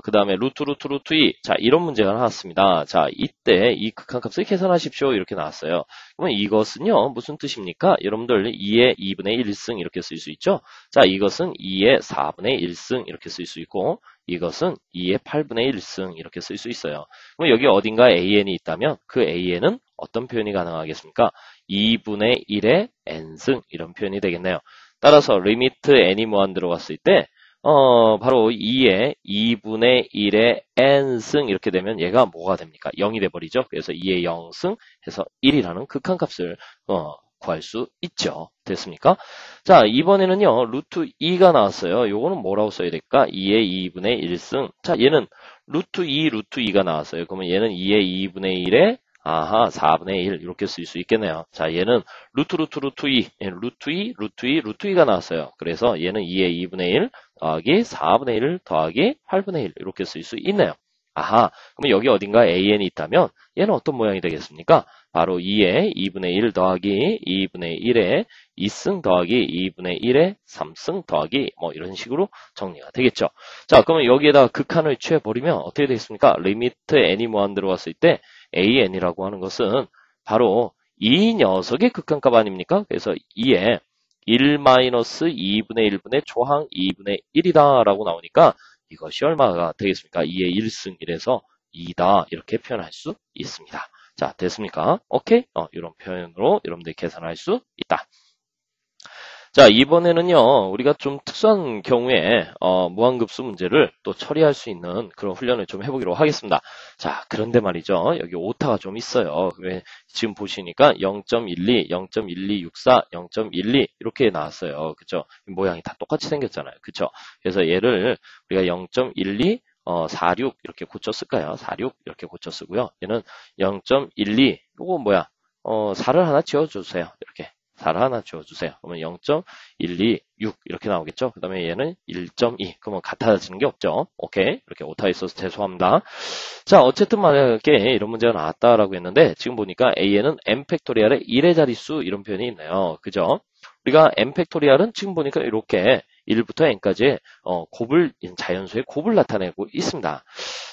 그 다음에 루트 2. 자, 이런 문제가 나왔습니다. 자, 이때 이 극한값을 계산하십시오. 이렇게 나왔어요. 그러면 이것은요, 무슨 뜻입니까? 여러분들 2의 2분의 1승 이렇게 쓸 수 있죠? 자, 이것은 2의 4분의 1승 이렇게 쓸 수 있고, 이것은 2의 8분의 1승 이렇게 쓸 수 있어요. 그럼 여기 어딘가 an이 있다면 그 an은 어떤 표현이 가능하겠습니까? 2분의 1의 n승 이런 표현이 되겠네요. 따라서 리미트 n이 무한 들어갔을 때 바로 2의 2분의 1의 n승 이렇게 되면 얘가 뭐가 됩니까? 0이 돼버리죠. 그래서 2의 0승 해서 1이라는 극한값을 구할 수 있죠. 됐습니까? 자, 이번에는요. 루트 2가 나왔어요. 요거는 뭐라고 써야 될까? 2의 2분의 1승. 자, 얘는 루트 2, 루트 2가 나왔어요. 그러면 얘는 2의 2분의 1의 4분의 1 이렇게 쓸 수 있겠네요. 자, 얘는 루트 2, 루트 2가 나왔어요. 그래서 얘는 2의 2분의 1 더하기 4분의 1 더하기 8분의 1 이렇게 쓸 수 있네요. 그러면 여기 어딘가 an이 있다면 얘는 어떤 모양이 되겠습니까? 바로 2의 2분의 1 더하기 2분의 1의 2승 더하기 2분의 1의 3승 더하기 뭐 이런 식으로 정리가 되겠죠. 자, 그러면 여기에다가 극한을 취해버리면 어떻게 되겠습니까? 리미트 n이 무한 들어갔을 때 an이라고 하는 것은 바로 이 녀석의 극한값 아닙니까? 그래서 2에 1-2분의 1분의 초항 2분의 1이다 라고 나오니까 이것이 얼마가 되겠습니까? 2의 1승 1에서 2다 이렇게 표현할 수 있습니다. 자, 됐습니까? 오케이? 이런 표현으로 여러분들이 계산할 수 있다. 자, 이번에는요, 우리가 좀 특수한 경우에, 무한급수 문제를 또 처리할 수 있는 그런 훈련을 좀 해보기로 하겠습니다. 자, 그런데 말이죠. 여기 오타가 좀 있어요. 왜, 지금 보시니까 0.12, 0.1264, 0.12 이렇게 나왔어요. 그쵸? 모양이 다 똑같이 생겼잖아요. 그쵸? 그래서 얘를 우리가 0.12, 46 이렇게 고쳐 쓸까요? 46 이렇게 고쳐 쓰고요. 얘는 0.12, 요거 뭐야? 4를 하나 지워주세요. 이렇게. 4를 하나 지워주세요. 그러면 0.126 이렇게 나오겠죠. 그 다음에 얘는 1.2 그러면 같아지는 게 없죠. 오케이. 이렇게 오타 있어서 죄송합니다. 자, 어쨌든 만약에 이런 문제가 나왔다라고 했는데 지금 보니까 a는 n 팩토리얼의 1의 자릿수 이런 표현이 있네요. 그죠? 우리가 n 팩토리얼은 지금 보니까 이렇게 1부터 n까지 곱을 자연수의 곱을 나타내고 있습니다.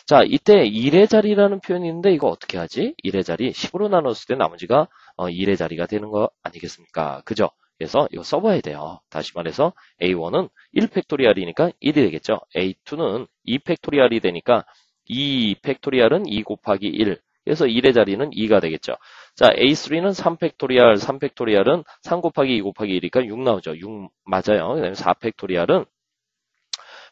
자, 이때 1의 자리라는 표현이 있는데 이거 어떻게 하지? 1의 자리 10으로 나눴을 때 나머지가 1의 자리가 되는 거 아니겠습니까? 그죠? 그래서 이거 써봐야 돼요. 다시 말해서 A1은 1팩토리얼이니까 1이 되겠죠. A2는 2팩토리얼이 되니까 2팩토리얼은 2 곱하기 1. 그래서 1의 자리는 2가 되겠죠. 자, A3는 3팩토리얼, 3팩토리얼은 3 곱하기 2 곱하기 1이니까 6 나오죠. 6 맞아요. 그 다음에 4팩토리얼은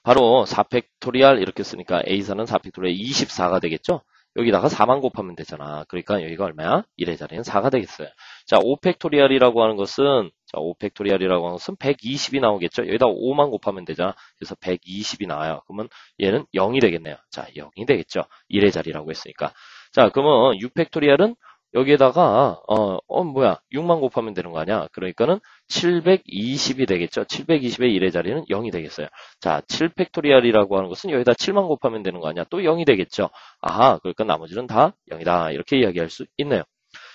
바로 4팩토리얼 이렇게 쓰니까 A4는 4팩토리얼 24가 되겠죠. 여기다가 4만 곱하면 되잖아. 그러니까 여기가 얼마야? 1의 자리는 4가 되겠어요. 자, 5팩토리얼이라고 하는 것은 120이 나오겠죠. 여기다 5만 곱하면 되잖아. 그래서 120이 나와요. 그러면 얘는 0이 되겠네요. 자, 0이 되겠죠. 1의 자리라고 했으니까. 자, 그러면 6팩토리얼은 여기에다가 6만 곱하면 되는 거 아니야? 그러니까는 720이 되겠죠. 720의 1의 자리는 0이 되겠어요. 자, 7팩토리얼이라고 하는 것은 여기다 7만 곱하면 되는 거 아니야? 또 0이 되겠죠. 그러니까 나머지는 다 0이다. 이렇게 이야기할 수 있네요.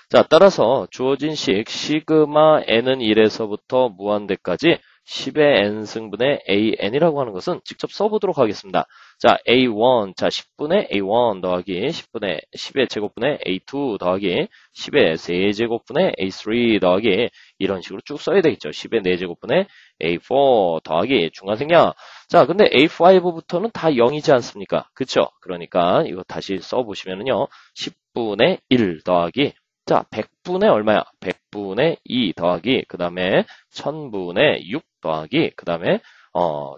자, 따라서 주어진 식 시그마 n은 1에서부터 무한대까지 10의 n승분의 an이라고 하는 것은 직접 써보도록 하겠습니다. 자, a1, 자, 10분의 a1 더하기 10의 제곱분의 a2 더하기 10의 세제곱분의 a3 더하기 이런 식으로 쭉 써야 되겠죠. 10의 4제곱분의 a4 더하기 중간생략. 자, 근데 a5부터는 다 0이지 않습니까? 그쵸? 그러니까 이거 다시 써보시면은요. 10분의 1 더하기 자, 100분의 얼마야? 100분의 2 더하기, 그 다음에 1000분의 6 더하기, 그 다음에,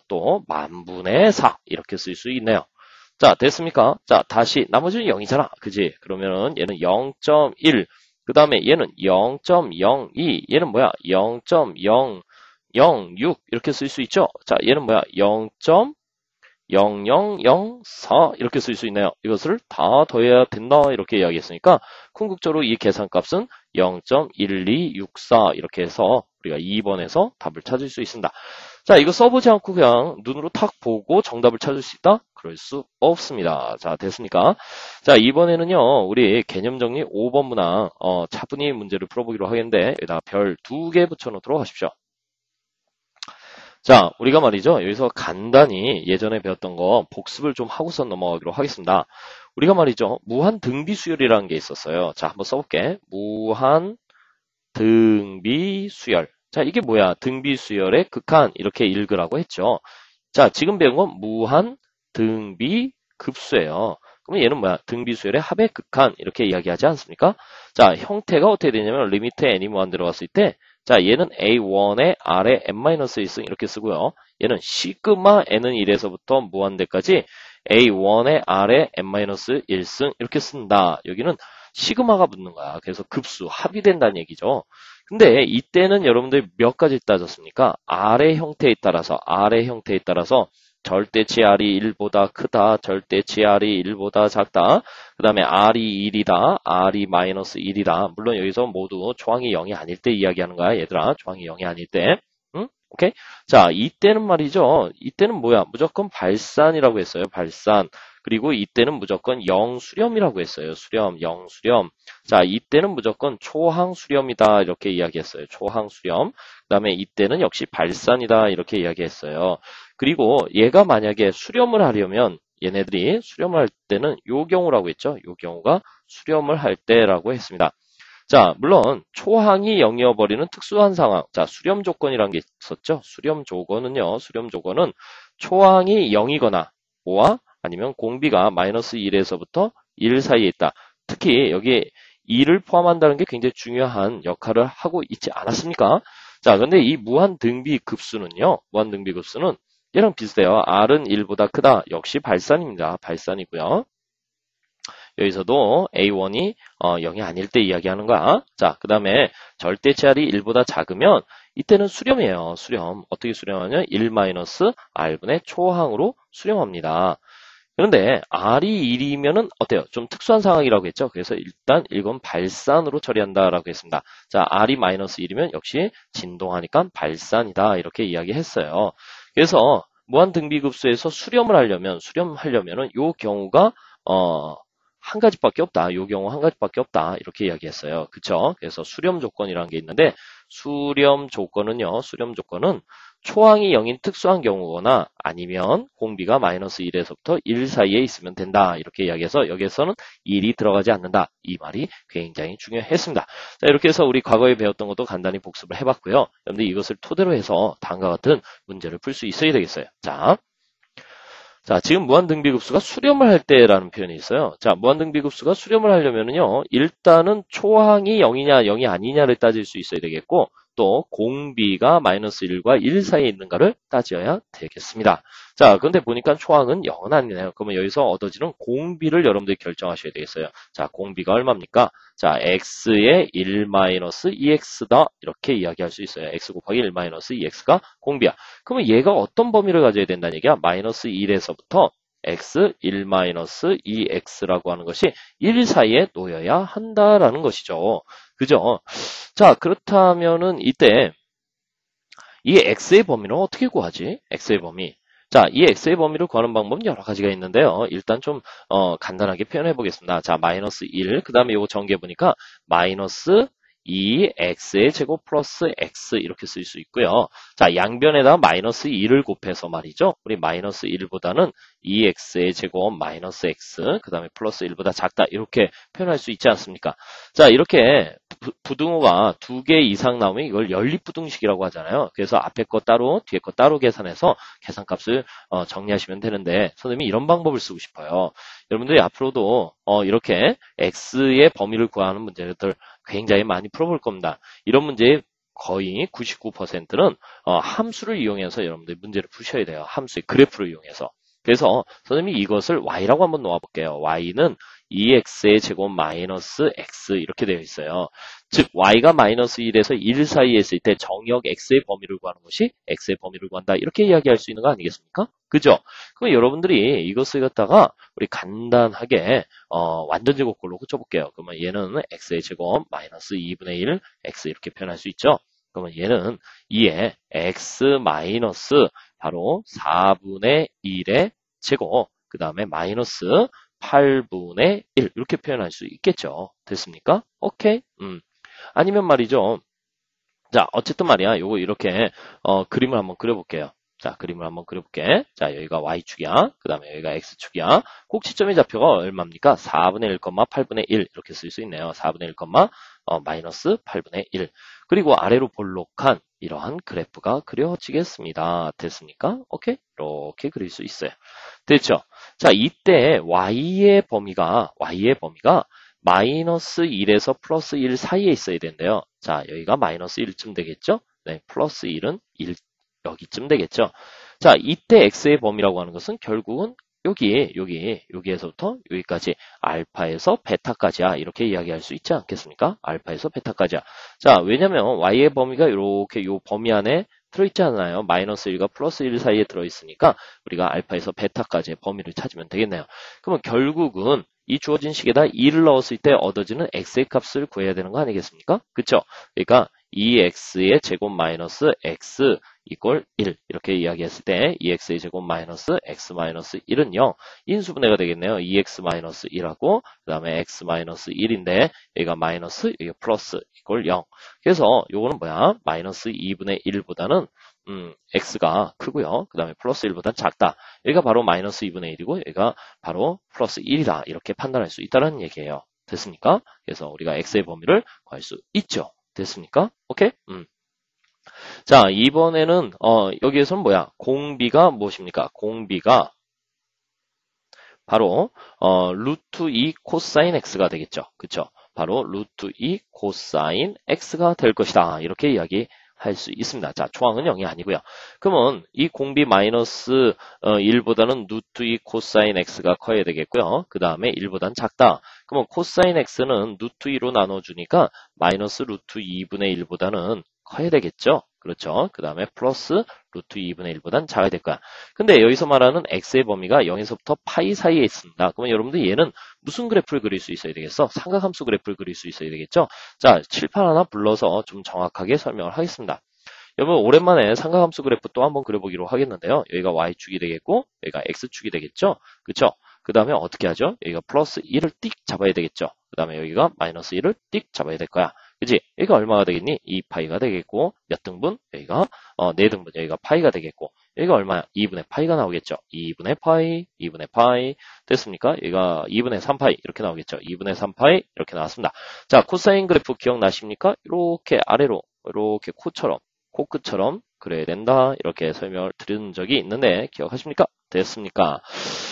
또, 10,000분의 4. 이렇게 쓸 수 있네요. 자, 됐습니까? 자, 다시, 나머지는 0이잖아. 그지? 그러면은 얘는 0.1. 그 다음에 얘는 0.02. 얘는 뭐야? 0.006. 이렇게 쓸 수 있죠? 자, 얘는 뭐야? 0.0004 이렇게 쓸 수 있네요. 이것을 다 더해야 된다 이렇게 이야기했으니까 궁극적으로 이 계산값은 0.1264 이렇게 해서 우리가 2번에서 답을 찾을 수 있습니다. 자, 이거 써보지 않고 그냥 눈으로 탁 보고 정답을 찾을 수 있다? 그럴 수 없습니다. 자, 됐습니까? 자, 이번에는요, 우리 개념 정리 5번 문항 차분히 문제를 풀어보기로 하겠는데 여기다 별 2개 붙여놓도록 하십시오. 자, 우리가 말이죠. 여기서 간단히 예전에 배웠던 거 복습을 좀 하고서 넘어가기로 하겠습니다. 우리가 말이죠. 무한 등비 수열이라는 게 있었어요. 자, 한번 써볼게. 무한 등비 수열. 자, 이게 뭐야? 등비 수열의 극한 이렇게 읽으라고 했죠. 자, 지금 배운 건 무한 등비 급수예요. 그러면 얘는 뭐야? 등비 수열의 합의 극한 이렇게 이야기하지 않습니까? 자, 형태가 어떻게 되냐면 리미트 n이 무한 들어갔을 때 자, 얘는 a1에 r에 n-1승 이렇게 쓰고요. 얘는 시그마 n은 1에서부터 무한대까지 a1에 r에 n-1승 이렇게 쓴다. 여기는 시그마가 붙는 거야. 그래서 급수, 합이 된다는 얘기죠. 근데 이때는 여러분들이 몇 가지 따졌습니까? R의 형태에 따라서 절대치 R이 1보다 크다, 절대치 R이 1보다 작다, 그 다음에 R이 1이다, R이 마이너스 1이다. 물론 여기서 모두 초항이 0이 아닐 때 이야기하는 거야, 얘들아. 초항이 0이 아닐 때. 응? 오케이? 자, 이때는 말이죠. 이때는 뭐야? 무조건 발산이라고 했어요, 발산. 그리고 이때는 무조건 0수렴이라고 했어요. 수렴, 0수렴. 자, 이때는 무조건 초항수렴이다. 이렇게 이야기했어요. 초항수렴. 그 다음에 이때는 역시 발산이다. 이렇게 이야기했어요. 그리고 얘가 만약에 수렴을 하려면 얘네들이 수렴을 할 때는 요 경우라고 했죠. 요 경우가 수렴을 할 때라고 했습니다. 자, 물론 초항이 0이어버리는 특수한 상황. 자, 수렴 조건이라는 게 있었죠. 수렴 조건은 초항이 0이거나 뭐와 아니면 공비가 마이너스 1에서부터 1 사이에 있다. 특히 여기 2를 포함한다는 게 굉장히 중요한 역할을 하고 있지 않았습니까? 자, 근데 이 무한등비급수는요. 무한등비급수는 얘랑 비슷해요. R은 1보다 크다. 역시 발산입니다. 발산이고요. 여기서도 A1이 0이 아닐 때 이야기하는 거야. 자, 그 다음에 절대치 R이 1보다 작으면 이때는 수렴이에요. 수렴. 어떻게 수렴하냐? 1-R분의 초항으로 수렴합니다. 그런데 R이 1이면은 어때요? 좀 특수한 상황이라고 했죠. 그래서 일단 이건 발산으로 처리한다라고 했습니다. 자, R이 마이너스 1이면 역시 진동하니까 발산이다. 이렇게 이야기했어요. 그래서 무한등비급수에서 수렴하려면은 요 경우가 한 가지밖에 없다. 요 경우 한 가지밖에 없다. 이렇게 이야기했어요. 그쵸? 그래서 수렴 조건이라는 게 있는데 수렴 조건은 초항이 0인 특수한 경우거나 아니면 공비가 마이너스 1에서부터 1 사이에 있으면 된다. 이렇게 이야기해서 여기에서는 1이 들어가지 않는다. 이 말이 굉장히 중요했습니다. 자, 이렇게 해서 우리 과거에 배웠던 것도 간단히 복습을 해봤고요. 여러분들 이것을 토대로 해서 다음과 같은 문제를 풀 수 있어야 되겠어요. 자, 지금 무한등비급수가 수렴을 할 때라는 표현이 있어요. 자, 무한등비급수가 수렴을 하려면은요, 일단은 초항이 0이냐, 0이 아니냐를 따질 수 있어야 되겠고, 또 공비가 마이너스 1과 1 사이에 있는가를 따져야 되겠습니다. 자, 그런데 보니까 초항은 0은 아니네요. 그러면 여기서 얻어지는 공비를 여러분들이 결정하셔야 되겠어요. 자, 공비가 얼마입니까? 자, x의 1-2x다. 이렇게 이야기할 수 있어요. x 곱하기 1-2x가 공비야. 그러면 얘가 어떤 범위를 가져야 된다는 얘기야? 마이너스 1에서부터 x 1-2x라고 하는 것이 1 사이에 놓여야 한다라는 것이죠. 그죠? 자, 그렇다면은 이때 이 x의 범위는 어떻게 구하지? x의 범위. 자, 이 x의 범위를 구하는 방법은 여러 가지가 있는데요. 일단 좀 간단하게 표현해 보겠습니다. 자, 마이너스 1, 그 다음에 이거 정리해 보니까 마이너스 2x의 제곱 플러스 x 이렇게 쓸 수 있고요. 자, 양변에다 마이너스 2를 곱해서 말이죠. 우리 마이너스 1보다는 2x의 제곱 마이너스 x, 그 다음에 플러스 1보다 작다 이렇게 표현할 수 있지 않습니까? 자, 이렇게 부등호가 2개 이상 나오면 이걸 연립부등식이라고 하잖아요. 그래서 앞에 거 따로 뒤에 거 따로 계산해서 계산값을 정리하시면 되는데 선생님이 이런 방법을 쓰고 싶어요. 여러분들이 앞으로도 이렇게 x의 범위를 구하는 문제들 굉장히 많이 풀어볼 겁니다. 이런 문제의 거의 99%는 함수를 이용해서 여러분들이 문제를 푸셔야 돼요. 함수의 그래프를 이용해서. 그래서 선생님이 이것을 y라고 한번 놓아볼게요. y는 2x의 제곱 마이너스 x 이렇게 되어 있어요. 즉 y가 마이너스 1에서 1 사이에 있을 때 정역 x의 범위를 구하는 것이 x의 범위를 구한다. 이렇게 이야기할 수 있는 거 아니겠습니까? 그죠? 그럼 여러분들이 이것을 갖다가 우리 간단하게 완전 제곱꼴로 고쳐볼게요. 그러면 얘는 x의 제곱 마이너스 2분의 1 x 이렇게 표현할 수 있죠. 그러면 얘는 2에 x 마이너스 바로 4분의 1의 제곱 그 다음에 마이너스 8분의 1 이렇게 표현할 수 있겠죠. 됐습니까? 오케이? 아니면 말이죠. 자, 어쨌든 말이야. 요거 이렇게 그림을 한번 그려볼게요. 자, 그림을 한번 그려볼게. 자, 여기가 Y축이야. 그 다음에 여기가 X축이야. 꼭지점의 좌표가 얼마입니까? 4분의 1, 8분의 1 이렇게 쓸 수 있네요. 4분의 1, 마이너스 8분의 1. 그리고 아래로 볼록한 이러한 그래프가 그려지겠습니다. 됐습니까? 오케이? 이렇게 그릴 수 있어요. 됐죠? 자, 이때 Y의 범위가 마이너스 1에서 플러스 1 사이에 있어야 된대요. 자, 여기가 마이너스 1쯤 되겠죠? 네, 플러스 1은 1 여기쯤 되겠죠. 자, 이때 x의 범위라고 하는 것은 결국은 여기에서부터 여기까지 알파에서 베타까지야. 이렇게 이야기할 수 있지 않겠습니까? 알파에서 베타까지야. 자, 왜냐면 y의 범위가 이렇게 요 범위 안에 들어있지 않나요? 마이너스 1과 플러스 1 사이에 들어있으니까 우리가 알파에서 베타까지의 범위를 찾으면 되겠네요. 그러면 결국은 이 주어진 식에다 2를 넣었을 때 얻어지는 x의 값을 구해야 되는 거 아니겠습니까? 그쵸? 그러니까 2x의 제곱 마이너스 x 이꼴 1 이렇게 이야기했을 때 2x의 제곱 마이너스 x 마이너스 1은 0 인수분해가 되겠네요. 2x 마이너스 1하고 그 다음에 x 마이너스 1인데 여기가 마이너스 여기가 플러스 이꼴 0 그래서 요거는 뭐야? 마이너스 2분의 1보다는 x가 크고요. 그 다음에 플러스 1보다 작다. 여기가 바로 마이너스 2분의 1이고 여기가 바로 플러스 1이다. 이렇게 판단할 수 있다는 얘기예요. 됐습니까? 그래서 우리가 x의 범위를 구할 수 있죠. 됐습니까? 오케이? 자, 이번에는 여기에서는 뭐야? 공비가 무엇입니까? 공비가 바로 루트 2 코사인 x가 되겠죠. 그쵸? 바로 루트 2 코사인 x가 될 것이다. 이렇게 이야기할 수 있습니다. 자, 초항은 0이 아니고요. 그러면 이 공비 마이너스 1보다는 루트 2 코사인 x가 커야 되겠고요. 그 다음에 1보다는 작다. 그러면 코사인 x는 루트 2로 나눠주니까 마이너스 루트 2분의 1보다는 커야 되겠죠. 그렇죠. 그 다음에 플러스 루트 2분의 1보단 작아야 될 거야. 근데 여기서 말하는 x의 범위가 0에서부터 파이 사이에 있습니다. 그러면 여러분들 얘는 무슨 그래프를 그릴 수 있어야 되겠어? 삼각함수 그래프를 그릴 수 있어야 되겠죠? 자, 칠판 하나 불러서 좀 정확하게 설명을 하겠습니다. 여러분 오랜만에 삼각함수 그래프 또 한번 그려보기로 하겠는데요. 여기가 y축이 되겠고 여기가 x축이 되겠죠? 그쵸? 그 다음에 어떻게 하죠? 여기가 플러스 1을 띡 잡아야 되겠죠? 그 다음에 여기가 마이너스 1을 띡 잡아야 될 거야. 그지? 여기가 얼마가 되겠니? 2파이가 되겠고 몇 등분? 여기가 4등분. 여기가 파이가 되겠고 여기가 얼마야? 2분의 파이가 나오겠죠? 2분의 파이, 2분의 파이 됐습니까? 여기가 2분의 3파이 이렇게 나오겠죠? 2분의 3파이 이렇게 나왔습니다. 자, 코사인 그래프 기억나십니까? 이렇게 아래로 이렇게 코끝처럼 그려야 된다. 이렇게 설명을 드린 적이 있는데 기억하십니까? 됐습니까?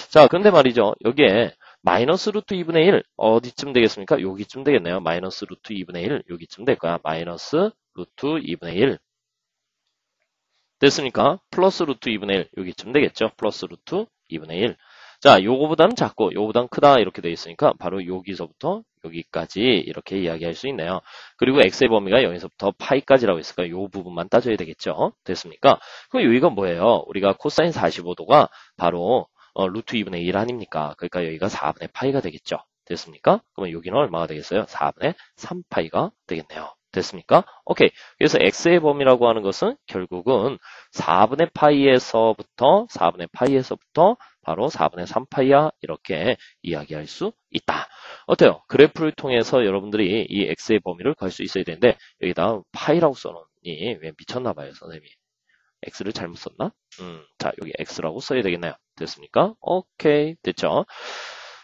자, 근데 말이죠. 여기에 마이너스 루트 2분의 1 어디쯤 되겠습니까? 여기쯤 되겠네요. 마이너스 루트 2분의 1 여기쯤 될 거야. 마이너스 루트 2분의 1 됐습니까? 플러스 루트 2분의 1 여기쯤 되겠죠. 플러스 루트 2분의 1 자, 요거보다는 작고 요거보다는 크다 이렇게 되어 있으니까 바로 여기서부터 여기까지 이렇게 이야기할 수 있네요. 그리고 x의 범위가 0에서부터 파이까지라고 했으니까 요 부분만 따져야 되겠죠. 됐습니까? 그럼 여기가 뭐예요? 우리가 코사인 45도가 바로 루트 2분의 1 아닙니까? 그러니까 여기가 4분의 파이가 되겠죠. 됐습니까? 그러면 여기는 얼마가 되겠어요? 4분의 3파이가 되겠네요. 됐습니까? 오케이. 그래서 x의 범위라고 하는 것은 결국은 4분의 파이에서부터 바로 4분의 3파이야 이렇게 이야기할 수 있다. 어때요? 그래프를 통해서 여러분들이 이 x의 범위를 구할 수 있어야 되는데 여기다 파이라고 써놓니 왜 미쳤나 봐요 선생님이. x를 잘못 썼나? 자, 여기 x라고 써야 되겠나요? 됐습니까? 오케이, 됐죠?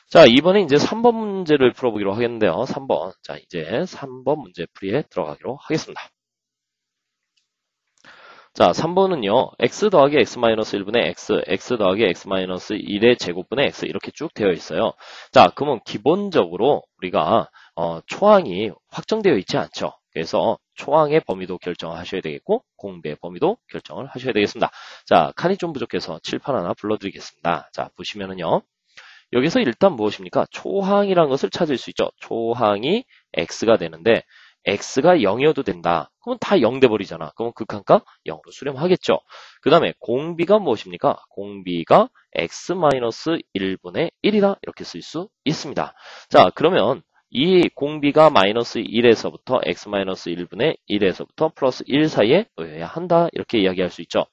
자, 이번에 이제 3번 문제를 풀어보기로 하겠는데요. 3번. 자, 이제 3번 문제 풀이에 들어가기로 하겠습니다. 자, 3번은요. x 더하기 x-1분의 x 더하기 x-1의 제곱분의 x 이렇게 쭉 되어 있어요. 자, 그러면 기본적으로 우리가 초항이 확정되어 있지 않죠. 그래서 초항의 범위도 결정하셔야 되겠고 공비의 범위도 결정을 하셔야 되겠습니다. 자, 칸이 좀 부족해서 칠판 하나 불러드리겠습니다. 자, 보시면은요. 여기서 일단 무엇입니까? 초항이라는 것을 찾을 수 있죠. 초항이 x가 되는데 x가 0이어도 된다. 그러면 다 0 돼버리잖아. 그러면 극한값 0으로 수렴하겠죠. 그 다음에 공비가 무엇입니까? 공비가 x-1분의 1이다. 이렇게 쓸 수 있습니다. 자, 그러면 이 공비가 마이너스 1에서부터 x-1분의 1에서부터 플러스 1 사이에 놓여야 한다. 이렇게 이야기할 수 있죠.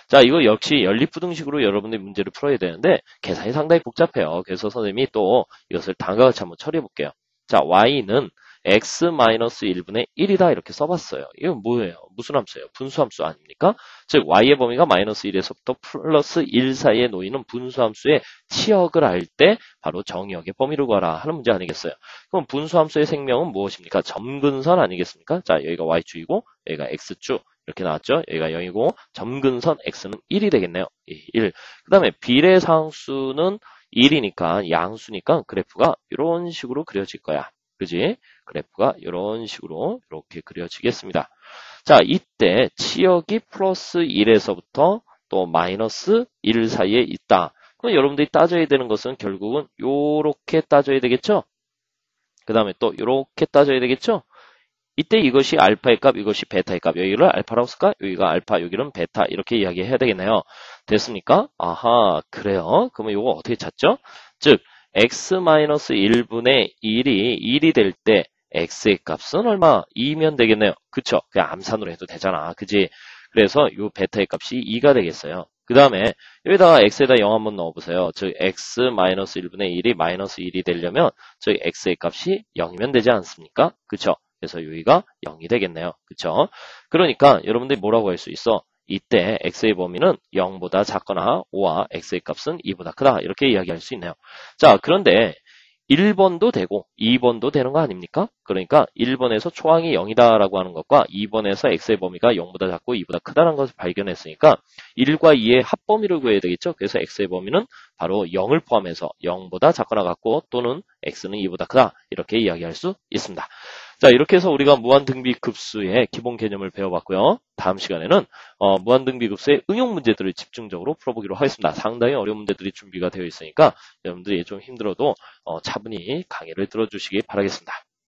자, 이거 역시 연립부등식으로 여러분들 문제를 풀어야 되는데 계산이 상당히 복잡해요. 그래서 선생님이 또 이것을 다음과 같이 한번 처리해 볼게요. 자, y는 x-1분의 1이다 이렇게 써봤어요. 이건 뭐예요? 무슨 함수예요? 분수함수 아닙니까? 즉 y의 범위가 마이너스 1에서부터 플러스 1 사이에 놓이는 분수함수의 치역을 알 때 바로 정의역의 범위를 구하라 하는 문제 아니겠어요? 그럼 분수함수의 생명은 무엇입니까? 점근선 아니겠습니까? 자, 여기가 y축이고 여기가 x축 이렇게 나왔죠? 여기가 0이고 점근선 x는 1이 되겠네요. 1. 그 다음에 비례상수는 1이니까 양수니까 그래프가 이런 식으로 그려질 거야. 그지? 그래프가 이런 식으로 이렇게 그려지겠습니다. 자, 이때 치역이 플러스 1에서부터 또 마이너스 1 사이에 있다. 그럼 여러분들이 따져야 되는 것은 결국은 요렇게 따져야 되겠죠? 그 다음에 또 요렇게 따져야 되겠죠? 이때 이것이 알파의 값, 이것이 베타의 값. 여기를 알파라고 쓸까? 여기가 알파, 여기는 베타. 이렇게 이야기해야 되겠네요. 됐습니까? 아하, 그래요. 그러면 이거 어떻게 찾죠? 즉, x-1분의 1이 될 때 x의 값은 얼마? 2면 되겠네요. 그쵸? 그냥 암산으로 해도 되잖아. 그지? 그래서 이 베타의 값이 2가 되겠어요. 그 다음에 여기다가 x에다 0 한번 넣어보세요. 즉 x-1분의 1이 마이너스 1이 되려면 즉 x의 값이 0이면 되지 않습니까? 그쵸? 그래서 여기가 0이 되겠네요. 그쵸? 그러니까 여러분들이 뭐라고 할 수 있어? 이때 x의 범위는 0보다 작거나 5와 x의 값은 2보다 크다. 이렇게 이야기할 수 있네요. 자, 그런데 1번도 되고 2번도 되는 거 아닙니까? 그러니까 1번에서 초항이 0이다라고 하는 것과 2번에서 x의 범위가 0보다 작고 2보다 크다는 것을 발견했으니까 1과 2의 합범위를 구해야 되겠죠? 그래서 x의 범위는 바로 0을 포함해서 0보다 작거나 같고 또는 x는 2보다 크다. 이렇게 이야기할 수 있습니다. 자, 이렇게 해서 우리가 무한등비급수의 기본 개념을 배워봤고요. 다음 시간에는 무한등비급수의 응용 문제들을 집중적으로 풀어보기로 하겠습니다. 상당히 어려운 문제들이 준비가 되어 있으니까 여러분들이 좀 힘들어도 차분히 강의를 들어주시기 바라겠습니다.